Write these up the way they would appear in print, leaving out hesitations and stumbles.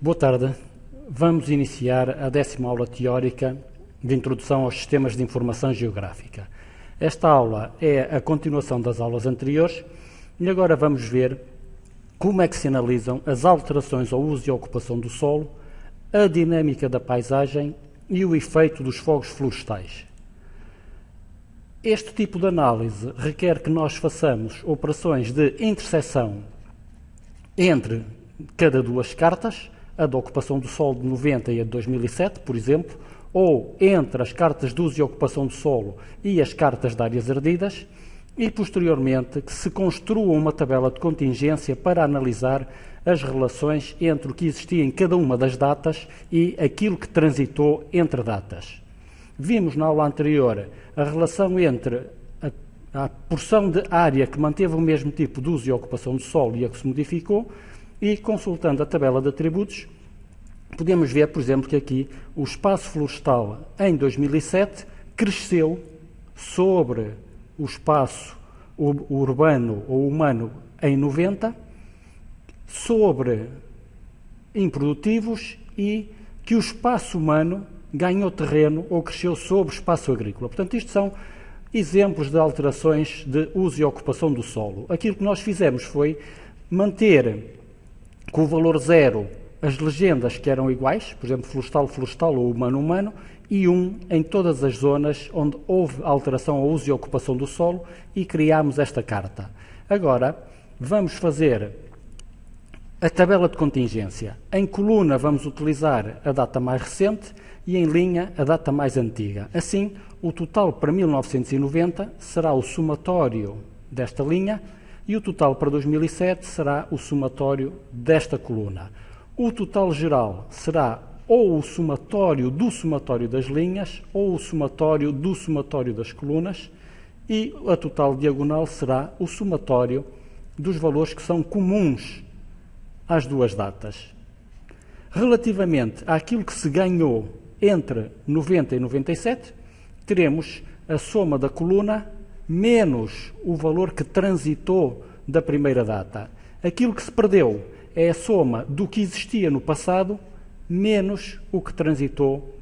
Boa tarde. Vamos iniciar a 10ª aula teórica de Introdução aos Sistemas de Informação Geográfica. Esta aula é a continuação das aulas anteriores e agora vamos ver como é que se analisam as alterações ao uso e ocupação do solo, a dinâmica da paisagem e o efeito dos fogos florestais. Este tipo de análise requer que nós façamos operações de interseção entre cada duas cartas, a da ocupação do solo de 90 e a de 2007, por exemplo, ou entre as cartas de uso e ocupação do solo e as cartas de áreas ardidas, e posteriormente que se construa uma tabela de contingência para analisar as relações entre o que existia em cada uma das datas e aquilo que transitou entre datas. Vimos na aula anterior a relação entre a porção de área que manteve o mesmo tipo de uso e ocupação do solo e a que se modificou, e consultando a tabela de atributos, podemos ver, por exemplo, que aqui o espaço florestal em 2007 cresceu sobre o espaço urbano ou humano em 90, sobre improdutivos, e que o espaço humano ganhou terreno ou cresceu sobre o espaço agrícola. Portanto, isto são exemplos de alterações de uso e ocupação do solo. Aquilo que nós fizemos foi manter com o valor 0 as legendas que eram iguais, por exemplo, florestal ou humano e 1 em todas as zonas onde houve alteração ao uso e ocupação do solo, e criámos esta carta. Agora, vamos fazer a tabela de contingência. Em coluna vamos utilizar a data mais recente e em linha a data mais antiga. Assim, o total para 1990 será o somatório desta linha e o total para 2007 será o somatório desta coluna. O total geral será ou o somatório do somatório das linhas ou o somatório do somatório das colunas, e a total diagonal será o somatório dos valores que são comuns às duas datas. Relativamente àquilo que se ganhou entre 90 e 97, teremos a soma da coluna menos o valor que transitou da primeira data. Aquilo que se perdeu é a soma do que existia no passado menos o que transitou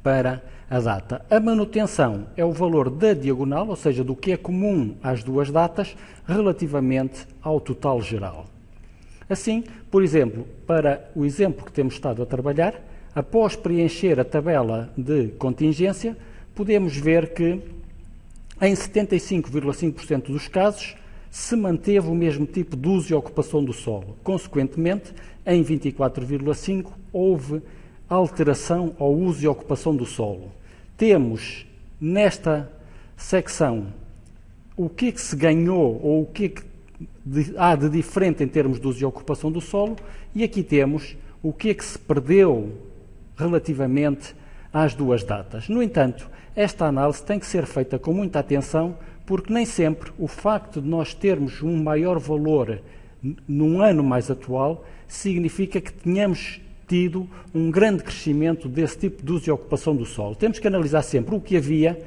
para a data. A manutenção é o valor da diagonal, ou seja, do que é comum às duas datas, relativamente ao total geral. Assim, por exemplo, para o exemplo que temos estado a trabalhar, após preencher a tabela de contingência, podemos ver que em 75,5% dos casos se manteve o mesmo tipo de uso e ocupação do solo. Consequentemente, em 24,5% houve alteração ao uso e ocupação do solo. Temos nesta secção o que é que se ganhou ou o que é que há de diferente em termos de uso e ocupação do solo, e aqui temos o que é que se perdeu relativamente às duas datas. No entanto, esta análise tem que ser feita com muita atenção, porque nem sempre o facto de nós termos um maior valor num ano mais atual significa que tenhamos tido um grande crescimento desse tipo de uso e ocupação do solo. Temos que analisar sempre o que havia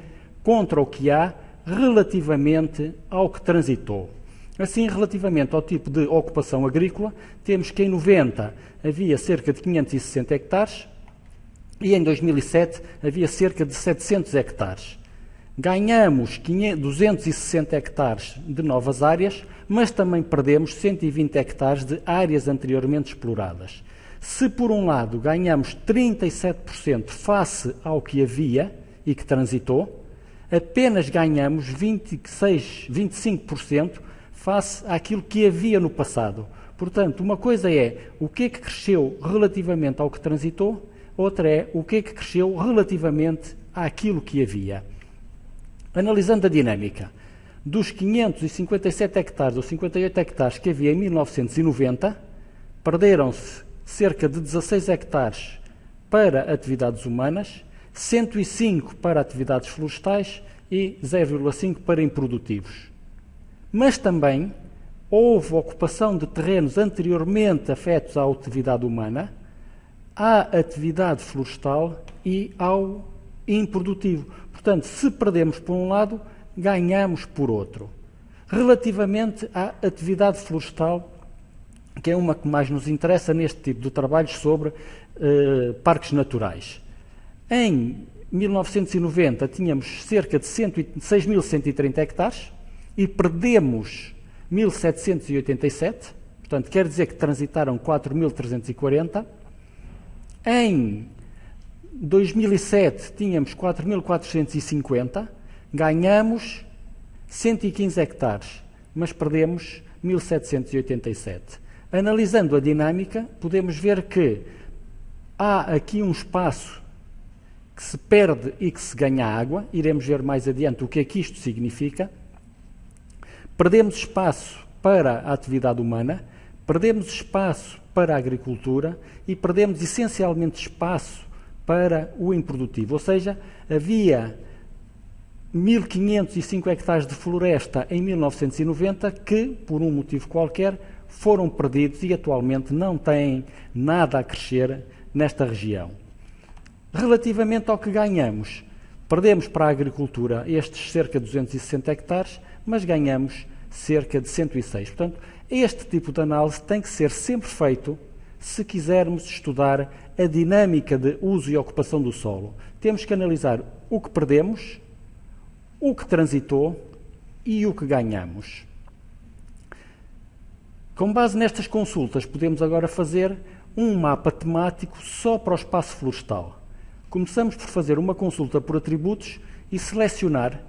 contra o que há relativamente ao que transitou. Assim, relativamente ao tipo de ocupação agrícola, temos que em 90 havia cerca de 560 hectares e em 2007 havia cerca de 700 hectares. Ganhamos 260 hectares de novas áreas, mas também perdemos 120 hectares de áreas anteriormente exploradas. Se, por um lado, ganhamos 37% face ao que havia e que transitou, apenas ganhamos 25% face àquilo que havia no passado. Portanto, uma coisa é o que é que cresceu relativamente ao que transitou, outra é o que é que cresceu relativamente àquilo que havia. Analisando a dinâmica, dos 557 hectares ou 58 hectares que havia em 1990, perderam-se cerca de 16 hectares para atividades humanas, 105 para atividades florestais e 0,5 para improdutivos. Mas também houve ocupação de terrenos anteriormente afetos à atividade humana, à atividade florestal e ao improdutivo. Portanto, se perdemos por um lado, ganhamos por outro. Relativamente à atividade florestal, que é uma que mais nos interessa neste tipo de trabalhos sobre parques naturais. Em 1990 tínhamos cerca de 6.130 hectares e perdemos 1.787, portanto quer dizer que transitaram 4.340. Em 2007 tínhamos 4.450, ganhamos 115 hectares, mas perdemos 1.787. Analisando a dinâmica, podemos ver que há aqui um espaço que se perde e que se ganha água. Iremos ver mais adiante o que é que isto significa. Perdemos espaço para a atividade humana, perdemos espaço para a agricultura e perdemos essencialmente espaço para o improdutivo. Ou seja, havia 1.505 hectares de floresta em 1990 que, por um motivo qualquer, foram perdidos e atualmente não têm nada a crescer nesta região. Relativamente ao que ganhamos, perdemos para a agricultura estes cerca de 260 hectares, mas ganhamos cerca de 106. Portanto, este tipo de análise tem que ser sempre feito se quisermos estudar a dinâmica de uso e ocupação do solo. Temos que analisar o que perdemos, o que transitou e o que ganhamos. Com base nestas consultas, podemos agora fazer um mapa temático só para o espaço florestal. Começamos por fazer uma consulta por atributos e selecionar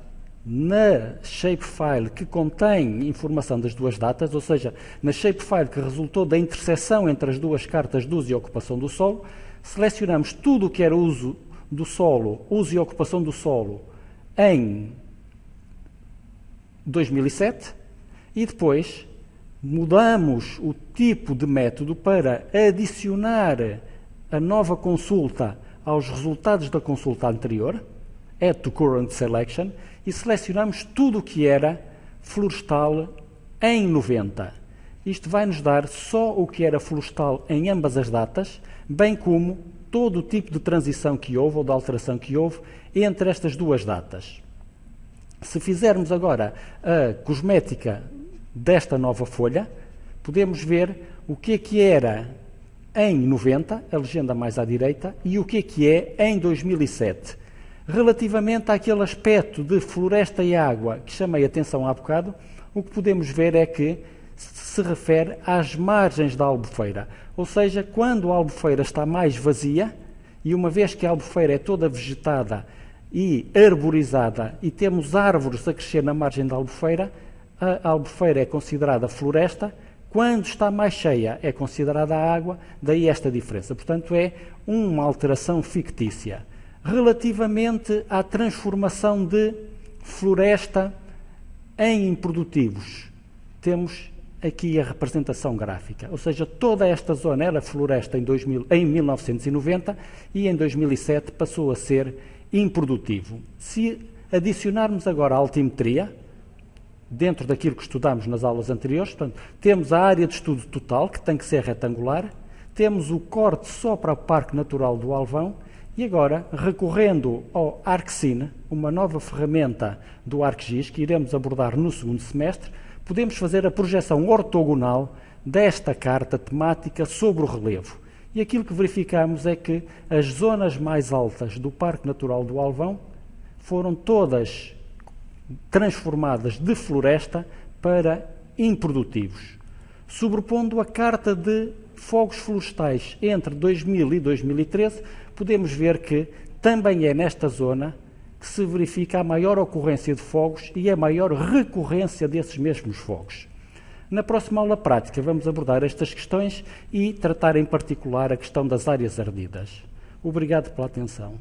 na shapefile que contém informação das duas datas, ou seja, na shapefile que resultou da interseção entre as duas cartas de uso e ocupação do solo, selecionamos tudo o que era uso do solo, uso e ocupação do solo em 2007 e depois mudamos o tipo de método para adicionar a nova consulta aos resultados da consulta anterior, Add to Current Selection, e selecionamos tudo o que era florestal em 90. Isto vai nos dar só o que era florestal em ambas as datas, bem como todo o tipo de transição que houve ou de alteração que houve entre estas duas datas. Se fizermos agora a cosmética desta nova folha, podemos ver o que era em 90, a legenda mais à direita, e o que é em 2007. Relativamente àquele aspecto de floresta e água que chamei a atenção há bocado, o que podemos ver é que se refere às margens da albufeira. Ou seja, quando a albufeira está mais vazia, e uma vez que a albufeira é toda vegetada e arborizada e temos árvores a crescer na margem da albufeira, a albufeira é considerada floresta. Quando está mais cheia é considerada água, daí esta diferença. Portanto, é uma alteração fictícia. Relativamente à transformação de floresta em improdutivos, temos aqui a representação gráfica. Ou seja, toda esta zona era floresta em 1990 e em 2007 passou a ser improdutivo. Se adicionarmos agora a altimetria, dentro daquilo que estudámos nas aulas anteriores, portanto, temos a área de estudo total, que tem que ser retangular, temos o corte só para o Parque Natural do Alvão, e agora, recorrendo ao ArcScene, uma nova ferramenta do ArcGIS, que iremos abordar no segundo semestre, podemos fazer a projeção ortogonal desta carta temática sobre o relevo. E aquilo que verificamos é que as zonas mais altas do Parque Natural do Alvão foram todas transformadas de floresta para improdutivos. Sobrepondo a carta de fogos florestais entre 2000 e 2013, podemos ver que também é nesta zona que se verifica a maior ocorrência de fogos e a maior recorrência desses mesmos fogos. Na próxima aula prática vamos abordar estas questões e tratar em particular a questão das áreas ardidas. Obrigado pela atenção.